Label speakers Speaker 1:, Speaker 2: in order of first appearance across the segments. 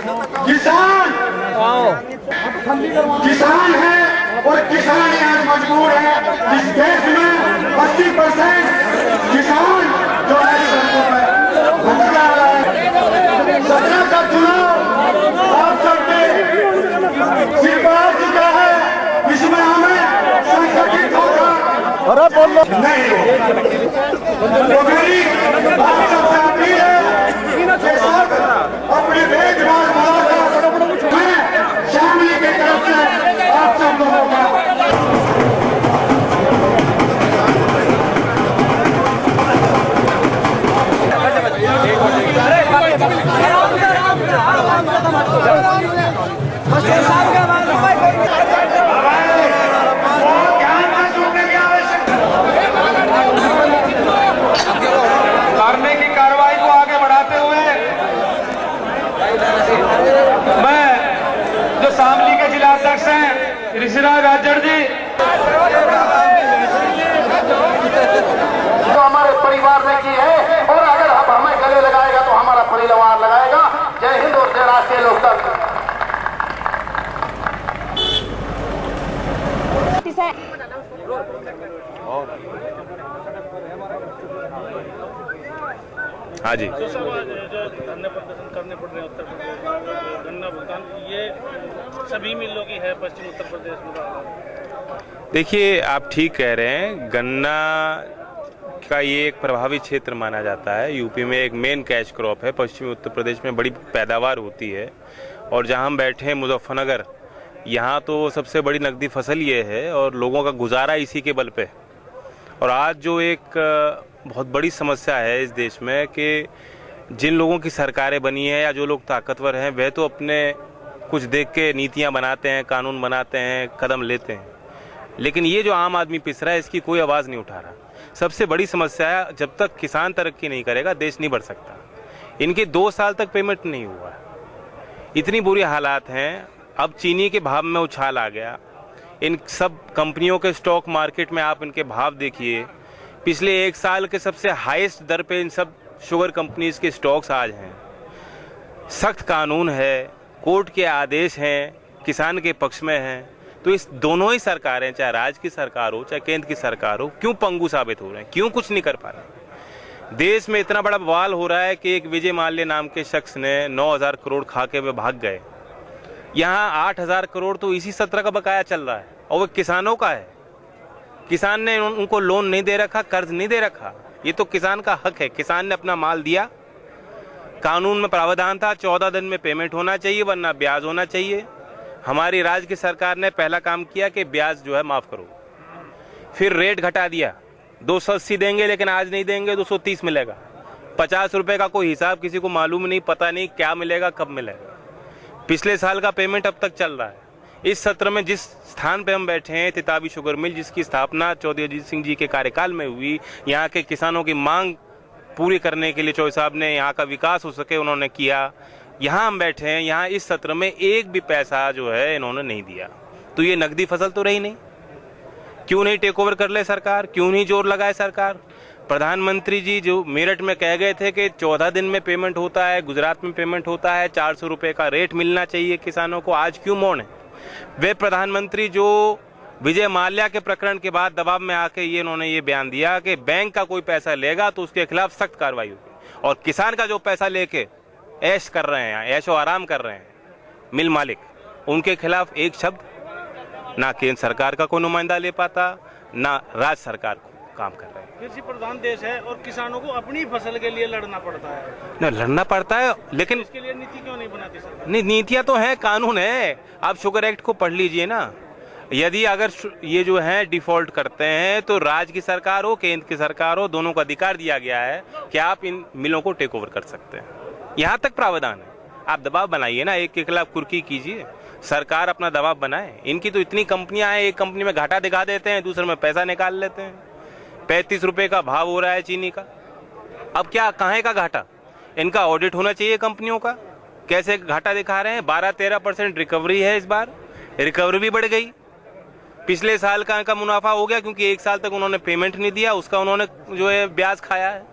Speaker 1: किसान किसान है और किसान ही आज मजबूर है। इस देश में 80% किसान जो है सड़कों पर भटका रहा है। 17 का चुनाव आप सबके सिर पर आ चुका है, इसमें हमें संगठित होकर नहीं हो। तो मेरी आप सबसे अपील है कि सब अपने भेदभाव भुलाकर मैं शामिल की तरफ से आप सब लोगों का
Speaker 2: करने की कार्रवाई को आगे बढ़ाते हुए मैं जो शामली के जिला अध्यक्ष हैं ऋषिराज राजड़ जी,
Speaker 3: जो हमारे परिवार ने की है और अगर अब हमें गले लगाएगा तो हमारा परिवार लगाएगा। जय हिंद और जय राष्ट्रीय लोकतंत्र।
Speaker 4: हाँ जी,
Speaker 5: जो धरने प्रदर्शन करने पड़ रहे हैं उत्तर प्रदेश में, गन्ना भुगतान ये सभी मिलों की है पश्चिम उत्तर प्रदेश में।
Speaker 4: देखिए आप ठीक कह रहे हैं, गन्ना का ये एक प्रभावित क्षेत्र माना जाता है। यूपी में एक मेन कैश क्रॉप है, पश्चिमी उत्तर प्रदेश में बड़ी पैदावार होती है। और जहाँ हम बैठे हैं मुजफ्फरनगर, यहाँ तो सबसे बड़ी नकदी फसल ये है और लोगों का गुजारा इसी के बल पे। और आज जो एक बहुत बड़ी समस्या है इस देश में कि जिन लोगों की सरकारें बनी है या जो लोग ताकतवर हैं वह तो अपने कुछ देख के नीतियां बनाते हैं, कानून बनाते हैं, कदम लेते हैं, लेकिन ये जो आम आदमी पिस रहा है इसकी कोई आवाज़ नहीं उठा रहा। सबसे बड़ी समस्या है, जब तक किसान तरक्की नहीं करेगा देश नहीं बढ़ सकता। इनके 2 साल तक पेमेंट नहीं हुआ, इतनी बुरी हालात हैं। अब चीनी के भाव में उछाल आ गया। इन सब कंपनियों के स्टॉक मार्केट में आप इनके भाव देखिए, पिछले 1 साल के सबसे हाईएस्ट दर पे इन सब शुगर कंपनीज के स्टॉक्स आज हैं। सख्त कानून है, कोर्ट के आदेश हैं, किसान के पक्ष में हैं, तो इस दोनों ही सरकारें, चाहे राज्य की सरकार हो चाहे केंद्र की सरकार हो, क्यों पंगु साबित हो रहे हैं, क्यों कुछ नहीं कर पा रहे। देश में इतना बड़ा बवाल हो रहा है कि एक विजय माल्या नाम के शख्स ने 9,000 करोड़ खा के वे भाग गए। यहाँ 8,000 करोड़ तो इसी सत्र का बकाया चल रहा है और वो किसानों का है। किसान ने उनको लोन नहीं दे रखा, कर्ज नहीं दे रखा, ये तो किसान का हक है। किसान ने अपना माल दिया, कानून में प्रावधान था 14 दिन में पेमेंट होना चाहिए वरना ब्याज होना चाहिए। हमारी राज्य की सरकार ने पहला काम किया कि ब्याज जो है माफ़ करो, फिर रेट घटा दिया, 280 देंगे लेकिन आज नहीं देंगे 230 मिलेगा। 50 रुपये का कोई हिसाब किसी को मालूम नहीं, पता नहीं क्या मिलेगा कब मिलेगा। पिछले साल का पेमेंट अब तक चल रहा है। इस सत्र में जिस स्थान पे हम बैठे हैं, तिताबी शुगर मिल जिसकी स्थापना चौधरी अजीत सिंह जी के कार्यकाल में हुई, यहाँ के किसानों की मांग पूरी करने के लिए चौधरी साहब ने यहाँ का विकास हो सके उन्होंने किया। यहाँ हम बैठे हैं, यहाँ इस सत्र में एक भी पैसा जो है इन्होंने नहीं दिया। तो ये नकदी फसल तो रही नहीं। क्यों नहीं टेक ओवर कर ले सरकार, क्यों नहीं जोर लगाए सरकार। प्रधानमंत्री जी जो मेरठ में कह गए थे कि 14 दिन में पेमेंट होता है, गुजरात में पेमेंट होता है, 400 रुपये का रेट मिलना चाहिए किसानों को, आज क्यों मौन है। वे प्रधानमंत्री जो विजय माल्या के प्रकरण के बाद दबाव में आके ये इन्होंने ये बयान दिया कि बैंक का कोई पैसा लेगा तो उसके खिलाफ सख्त कार्रवाई होगी, और किसान का जो पैसा लेके ऐश कर रहे हैं, ऐशो आराम कर रहे हैं मिल मालिक, उनके खिलाफ एक शब्द ना केंद्र सरकार का कोई नुमाइंदा ले पाता, ना राज्य सरकार को काम कर रहे हैं।
Speaker 5: कृषि प्रधान देश है और किसानों को अपनी फसल के लिए लड़ना पड़ता है।
Speaker 4: ना लड़ना पड़ता है, लेकिन
Speaker 5: इसके लिए नीति क्यों नहीं बनाती सरकार?
Speaker 4: नहीं, नीतियां तो हैं, कानून है। आप शुगर एक्ट को पढ़ लीजिए ना। यदि अगर ये जो है डिफॉल्ट करते हैं तो राज्य की सरकार हो केंद्र की सरकार हो, दोनों को अधिकार दिया गया है कि आप इन मिलों को टेक ओवर कर सकते हैं। यहाँ तक प्रावधान है। आप दबाव बनाइए ना, एक के खिलाफ कुर्की कीजिए, सरकार अपना दबाव बनाए। इनकी तो इतनी कंपनियां हैं, एक कंपनी में घाटा दिखा देते हैं, दूसरे में पैसा निकाल लेते हैं। 35 रुपये का भाव हो रहा है चीनी का। अब क्या, कहाँ का घाटा? इनका ऑडिट होना चाहिए कंपनियों का, कैसे घाटा दिखा रहे हैं। 12-13% रिकवरी है इस बार, रिकवरी भी बढ़ गई। पिछले साल का मुनाफा हो गया क्योंकि 1 साल तक उन्होंने पेमेंट नहीं दिया, उसका उन्होंने जो है ब्याज खाया है।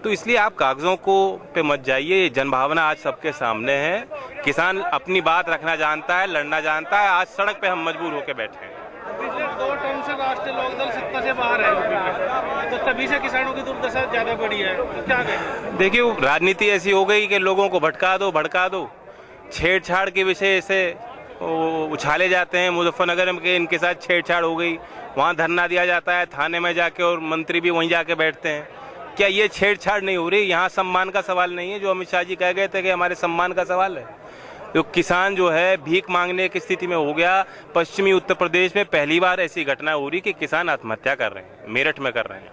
Speaker 4: तो इसलिए आप कागजों को पे मत जाइए। जनभावना आज सबके सामने है। किसान अपनी बात रखना जानता है, लड़ना जानता है। आज सड़क पे हम मजबूर होकर बैठे हैं।
Speaker 5: पिछले 2 टर्म से राष्ट्रीय लोकदल सत्ता से बाहर है यूपी में, तो तभी से किसानों की दुर्दशा ज्यादा बढ़ी है। तो क्या कहेंगे?
Speaker 4: देखिए, राजनीति ऐसी हो गई कि लोगों को भटका दो, छेड़छाड़ के विषय से उछाले जाते हैं। मुजफ्फरनगर के इनके साथ छेड़छाड़ हो गई, वहाँ धरना दिया जाता है थाने में जाके, और मंत्री भी वहीं जाके बैठते हैं। क्या ये छेड़छाड़ नहीं हो रही? यहाँ सम्मान का सवाल नहीं है, जो अमित शाह जी कह गए थे कि हमारे सम्मान का सवाल है। तो किसान जो है भीख मांगने की स्थिति में हो गया। पश्चिमी उत्तर प्रदेश में पहली बार ऐसी घटना हो रही कि किसान आत्महत्या कर रहे हैं। मेरठ में कर रहे हैं,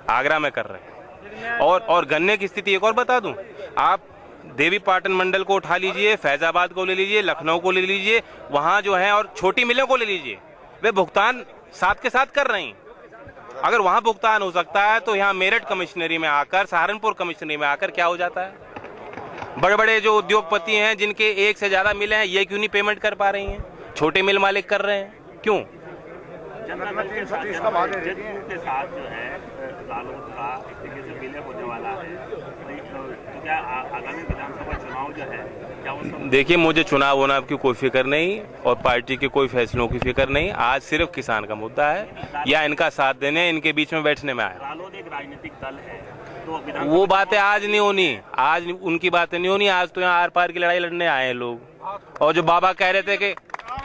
Speaker 4: आगरा में कर रहे हैं। और गन्ने की स्थिति एक और बता दूं, आप देवी पाटन मंडल को उठा लीजिए, फैजाबाद को ले लीजिए, लखनऊ को ले लीजिए, वहाँ जो है, और छोटी मिलों को ले लीजिए, वे भुगतान साथ के साथ कर रही हैं। अगर वहाँ भुगतान हो सकता है तो यहाँ मेरठ कमिश्नरी में आकर, सहारनपुर कमिश्नरी में आकर क्या हो जाता है? बड़े बड़े जो उद्योगपति हैं, जिनके एक से ज्यादा मिल हैं, ये क्यों नहीं पेमेंट कर पा रही हैं? छोटे मिल मालिक कर रहे हैं, क्यों?
Speaker 6: जनता दल के साथ जो है रालोद का एक तरीके से विलय होने वाला है, तो क्या आगामी विधानसभा चुनाव जो है क्या वो? देखिए,
Speaker 4: मुझे चुनाव वुनाव की कोई फिक्र नहीं और पार्टी के कोई फैसलों की फिक्र नहीं। आज सिर्फ किसान का मुद्दा है, या इनका साथ देने, इनके बीच में बैठने में आया।
Speaker 6: रालोद एक राजनीतिक दल है, तो
Speaker 4: वो बातें आज नहीं होनी, आज उनकी बातें नहीं होनी। आज तो यहाँ आर पार की लड़ाई लड़ने आए हैं लोग। और जो बाबा कह रहे थे कि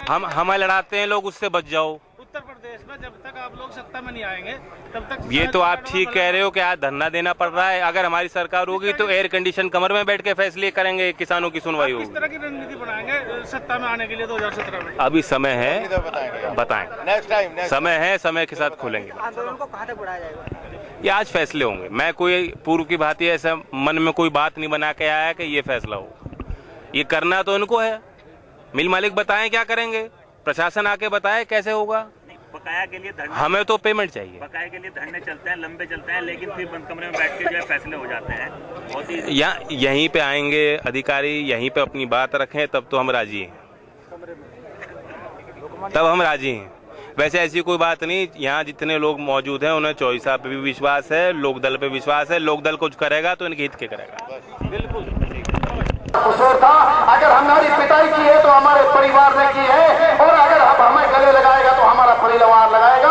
Speaker 4: हमें लड़ाते हैं लोग, उससे बच जाओ।
Speaker 5: उत्तर प्रदेश में जब तक आप लोग सत्ता में नहीं आएंगे तब तक
Speaker 4: ये तो आप ठीक कह रहे हो कि आज धरना देना पड़ रहा है। अगर हमारी सरकार होगी तो एयर कंडीशन कमर में बैठ के फैसले करेंगे, किसानों की सुनवाई होगी।
Speaker 5: किस तरह की रणनीति बनाएंगे सत्ता में आने के लिए 2017 में?
Speaker 4: अभी समय है, बताएं। समय है, समय के साथ खोलेंगे।
Speaker 7: आंदोलन को कहाँ तक बढ़ाया जाएगा?
Speaker 4: ये आज फैसले होंगे। मैं कोई पूर्व की भांति ऐसा मन में कोई बात नहीं बना के आया कि ये फैसला हो। ये करना तो इनको है। मिल मालिक बताएं क्या करेंगे, प्रशासन आके बताए कैसे होगा।
Speaker 6: बकाया के लिए धरने,
Speaker 4: हमें तो पेमेंट चाहिए।
Speaker 6: बकाया के लिए धरने चलते हैं, लंबे चलते हैं, लेकिन फिर बंद कमरे में बैठ के जो है फैसले हो जाते हैं। बहुत ही
Speaker 4: यहीं पे आएंगे अधिकारी, यहीं पे अपनी बात रखें, तब तो हम राजी हैं, तब हम राजी हैं। वैसे ऐसी कोई बात नहीं। यहाँ जितने लोग मौजूद हैं उन्हें चौधरी साहब पे भी विश्वास है, लोकदल पे विश्वास है। लोकदल कुछ करेगा तो इनके हित के करेगा।
Speaker 5: बिल्कुल।
Speaker 3: कुशोर था, अगर हमारी पिटाई की है तो हमारे परिवार ने की है, और अगर हमें गले लगाएगा तो हमारा परिवार लगाएगा।